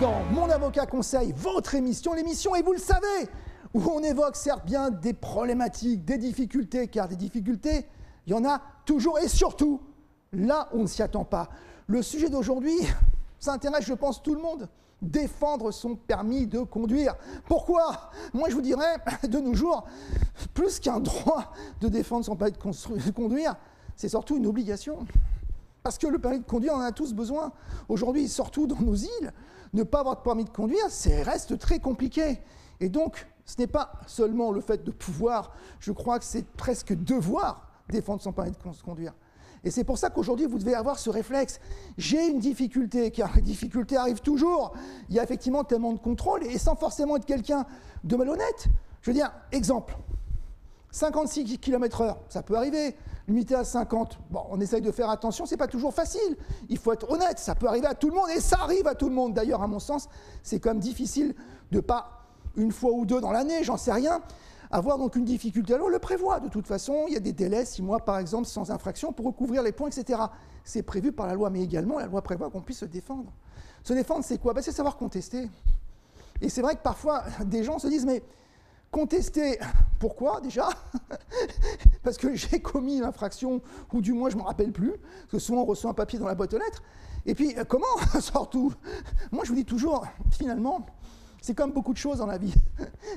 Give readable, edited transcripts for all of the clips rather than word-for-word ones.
dans Mon avocat conseil, votre émission, l'émission, et vous le savez, où on évoque certes bien des problématiques, des difficultés, car des difficultés, il y en a toujours, et surtout, là, on ne s'y attend pas. Le sujet d'aujourd'hui, ça intéresse, je pense, tout le monde. Défendre son permis de conduire. Pourquoi? Moi, je vous dirais, de nos jours, plus qu'un droit de défendre son permis de conduire, c'est surtout une obligation. Parce que le permis de conduire, on en a tous besoin. Aujourd'hui, surtout dans nos îles, ne pas avoir de permis de conduire, ça reste très compliqué. Et donc, ce n'est pas seulement le fait de pouvoir, je crois que c'est presque devoir défendre son permis de conduire. Et c'est pour ça qu'aujourd'hui, vous devez avoir ce réflexe. J'ai une difficulté, car les difficultés arrivent toujours. Il y a effectivement tellement de contrôle, et sans forcément être quelqu'un de malhonnête. Je veux dire, exemple, 56 km/h, ça peut arriver. Limité à 50, bon, on essaye de faire attention, c'est pas toujours facile. Il faut être honnête, ça peut arriver à tout le monde, et ça arrive à tout le monde. D'ailleurs, à mon sens, c'est quand même difficile de pas, une fois ou deux dans l'année, j'en sais rien, avoir donc une difficulté. Alors, on le prévoit, de toute façon, il y a des délais, 6 mois par exemple, sans infraction, pour recouvrir les points, etc. C'est prévu par la loi, mais également, la loi prévoit qu'on puisse se défendre. Se défendre, c'est quoi? Ben, c'est savoir contester. Et c'est vrai que parfois, des gens se disent, mais contester, pourquoi déjà? Parce que j'ai commis une infraction, ou du moins je ne me rappelle plus, parce que souvent on reçoit un papier dans la boîte aux lettres. Et puis, comment? Surtout, moi je vous dis toujours, finalement, c'est comme beaucoup de choses dans la vie,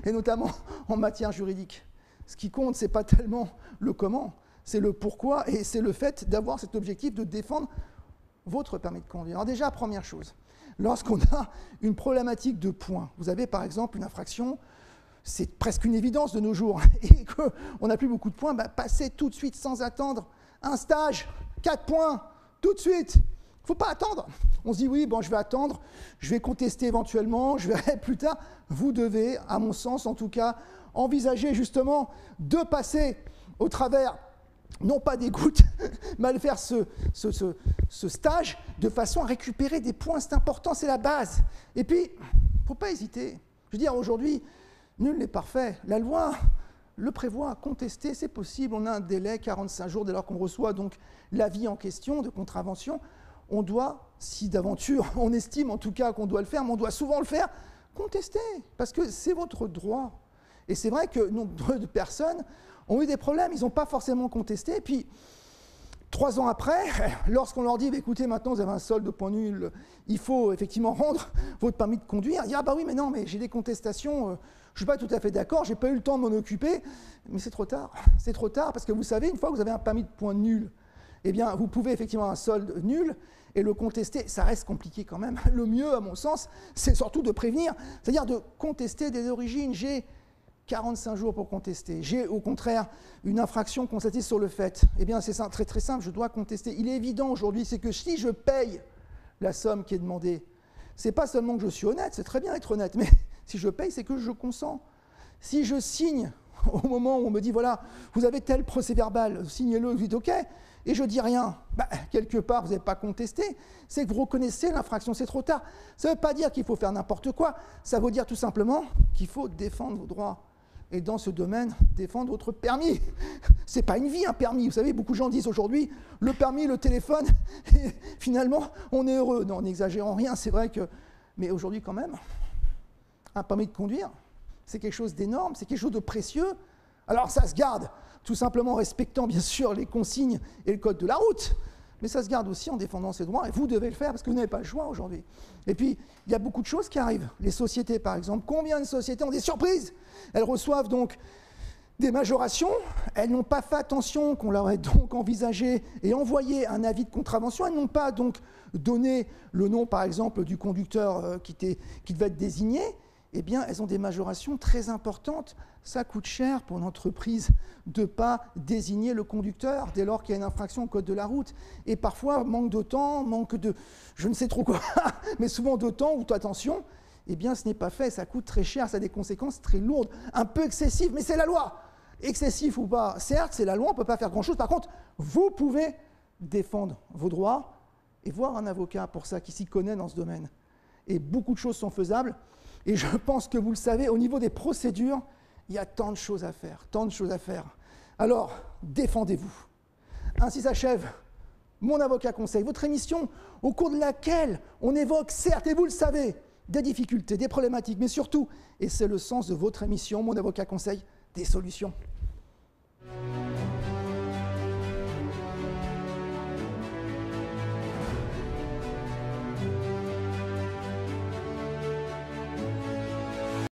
et notamment en matière juridique. Ce qui compte, ce n'est pas tellement le comment, c'est le pourquoi, et c'est le fait d'avoir cet objectif de défendre votre permis de conduire. Alors déjà, première chose, lorsqu'on a une problématique de points, vous avez par exemple une infraction, c'est presque une évidence de nos jours, et qu'on n'a plus beaucoup de points, bah, passez tout de suite sans attendre un stage, 4 points, tout de suite. Il ne faut pas attendre. On se dit oui, bon, je vais attendre, je vais contester éventuellement, je verrai plus tard. Vous devez, à mon sens en tout cas, envisager justement de passer au travers, non pas des gouttes, mais de faire ce stage de façon à récupérer des points, c'est important, c'est la base. Et puis, il ne faut pas hésiter. Je veux dire, aujourd'hui, nul n'est parfait. La loi le prévoit. Contester, c'est possible. On a un délai, 45 jours, dès lors qu'on reçoit donc l'avis en question de contravention. On doit, si d'aventure, on estime en tout cas qu'on doit le faire, mais on doit souvent le faire, contester, parce que c'est votre droit. Et c'est vrai que nombre de personnes ont eu des problèmes, ils n'ont pas forcément contesté. Et puis, 3 ans après, lorsqu'on leur dit, écoutez, maintenant vous avez un solde de points nuls, il faut effectivement rendre votre permis de conduire, ils disent, ah bah oui, mais non, mais j'ai des contestations, je ne suis pas tout à fait d'accord, je n'ai pas eu le temps de m'en occuper, mais c'est trop tard, parce que vous savez, une fois que vous avez un permis de points nul, eh bien, vous pouvez effectivement avoir un solde nul et le contester, ça reste compliqué quand même. Le mieux, à mon sens, c'est surtout de prévenir, c'est-à-dire de contester des origines. J'ai 45 jours pour contester. J'ai au contraire une infraction constatée sur le fait. Eh bien, c'est très très simple, je dois contester. Il est évident aujourd'hui, c'est que si je paye la somme qui est demandée, c'est pas seulement que je suis honnête, c'est très bien être honnête, mais si je paye, c'est que je consens. Si je signe au moment où on me dit, voilà, vous avez tel procès-verbal, signez-le, vous dites OK, et je dis rien, bah, quelque part, vous n'avez pas contesté, c'est que vous reconnaissez l'infraction, c'est trop tard. Ça ne veut pas dire qu'il faut faire n'importe quoi, ça veut dire tout simplement qu'il faut défendre vos droits. Et dans ce domaine, défendre votre permis. Ce n'est pas une vie, un permis. Vous savez, beaucoup de gens disent aujourd'hui, le permis, le téléphone, et finalement, on est heureux. Non, n'exagérons rien, c'est vrai que... Mais aujourd'hui, quand même, un permis de conduire, c'est quelque chose d'énorme, c'est quelque chose de précieux. Alors, ça se garde, tout simplement en respectant, bien sûr, les consignes et le code de la route. Mais ça se garde aussi en défendant ses droits, et vous devez le faire, parce que vous n'avez pas le choix aujourd'hui. Et puis, il y a beaucoup de choses qui arrivent. Les sociétés, par exemple, combien de sociétés ont des surprises? Elles reçoivent donc des majorations, elles n'ont pas fait attention qu'on leur ait donc envisagé et envoyé un avis de contravention, elles n'ont pas donc donné le nom, par exemple, du conducteur qui devait être désigné, eh bien, elles ont des majorations très importantes. Ça coûte cher pour une entreprise de ne pas désigner le conducteur dès lors qu'il y a une infraction au code de la route. Et parfois, manque de temps, manque de je ne sais trop quoi, mais souvent de temps ou d'attention, eh bien, ce n'est pas fait, ça coûte très cher, ça a des conséquences très lourdes, un peu excessives, mais c'est la loi. Excessif ou pas, certes, c'est la loi, on ne peut pas faire grand-chose. Par contre, vous pouvez défendre vos droits et voir un avocat pour ça qui s'y connaît dans ce domaine. Et beaucoup de choses sont faisables. Et je pense que vous le savez, au niveau des procédures, il y a tant de choses à faire, tant de choses à faire. Alors, défendez-vous. Ainsi s'achève Mon avocat conseil, votre émission au cours de laquelle on évoque, certes, et vous le savez, des difficultés, des problématiques, mais surtout, et c'est le sens de votre émission, Mon Avocat Conseil, des solutions.